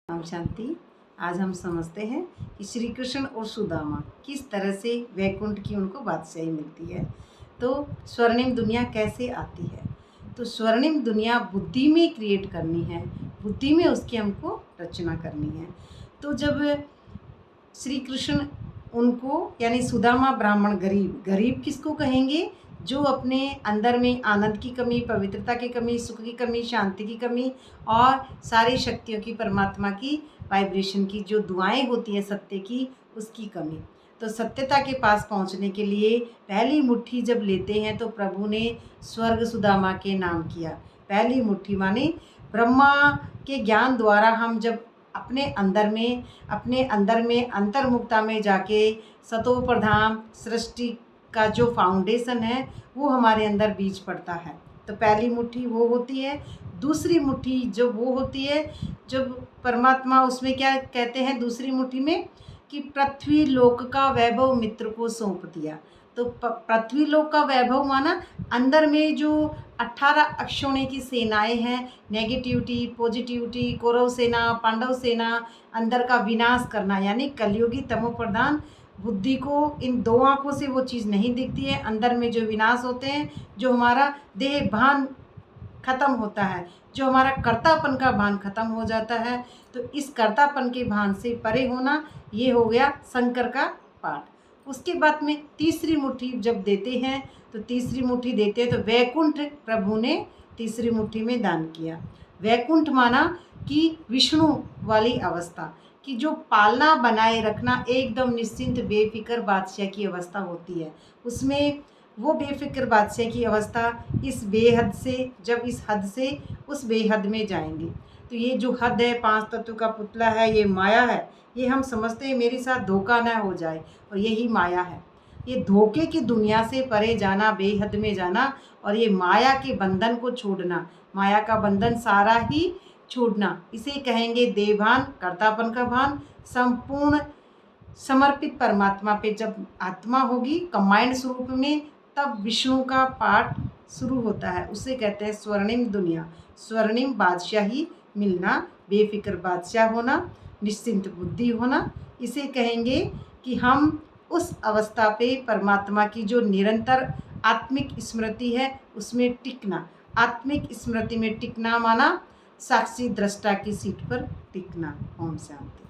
ओम शांति। आज हम समझते हैं कि श्री कृष्ण और सुदामा किस तरह से वैकुंठ की उनको बादशाही मिलती है। तो स्वर्णिम दुनिया कैसे आती है? तो स्वर्णिम दुनिया बुद्धि में क्रिएट करनी है, बुद्धि में उसकी हमको रचना करनी है। तो जब श्री कृष्ण उनको यानी सुदामा ब्राह्मण गरीब, गरीब किसको कहेंगे? जो अपने अंदर में आनंद की कमी, पवित्रता की कमी, सुख की कमी, शांति की कमी और सारी शक्तियों की, परमात्मा की वाइब्रेशन की जो दुआएं होती है सत्य की, उसकी कमी। तो सत्यता के पास पहुंचने के लिए पहली मुट्ठी जब लेते हैं तो प्रभु ने स्वर्ग सुदामा के नाम किया। पहली मुट्ठी माने ब्रह्मा के ज्ञान द्वारा हम जब अपने अंदर में अंतर्मुखता में जाके सतो प्रधान सृष्टि का जो फाउंडेशन है वो हमारे अंदर बीज पड़ता है। तो पहली मुट्ठी वो होती है। दूसरी मुट्ठी जो वो होती है जब परमात्मा उसमें क्या कहते हैं दूसरी मुट्ठी में कि पृथ्वी लोक का वैभव मित्र को सौंप दिया। तो पृथ्वी लोक का वैभव माना अंदर में जो 18 अक्षोणी की सेनाएं हैं, नेगेटिविटी, पॉजिटिविटी, कौरव सेना, पांडव सेना, अंदर का विनाश करना, यानी कलयुगी तमो प्रधान बुद्धि को इन दो आंखों से वो चीज़ नहीं दिखती है। अंदर में जो विनाश होते हैं, जो हमारा देह भान खत्म होता है, जो हमारा कर्तापन का भान खत्म हो जाता है। तो इस कर्तापन के भान से परे होना, ये हो गया शंकर का पाठ। उसके बाद में तीसरी मुट्ठी जब देते हैं तो तीसरी मुट्ठी देते हैं तो वैकुंठ प्रभु ने तीसरी मुट्ठी में दान किया। वैकुंठ माना कि विष्णु वाली अवस्था कि जो पालना बनाए रखना, एकदम निश्चिंत बेफिक्र बादशाह की अवस्था होती है। उसमें वो बेफिक्र बादशाह की अवस्था इस बेहद से, जब इस हद से उस बेहद में जाएंगे तो ये जो हद है, 5 तत्व का पुतला है, ये माया है। ये हम समझते हैं मेरे साथ धोखा ना हो जाए, और यही माया है। ये धोखे की दुनिया से परे जाना, बेहद में जाना और ये माया के बंधन को छोड़ना, माया का बंधन सारा ही छोड़ना, इसे कहेंगे देवभान, कर्तापन का भान। संपूर्ण समर्पित परमात्मा पे जब आत्मा होगी कंबाइंड स्वरूप में, तब विष्णु का पाठ शुरू होता है। उसे कहते हैं स्वर्णिम दुनिया, स्वर्णिम बादशाही मिलना, बेफिक्र बादशाह होना, निश्चिंत बुद्धि होना। इसे कहेंगे कि हम उस अवस्था पे परमात्मा की जो निरंतर आत्मिक स्मृति है उसमें टिकना। आत्मिक स्मृति में टिकना माना साक्षी दृष्टा की सीट पर टिकना। ओम शांति।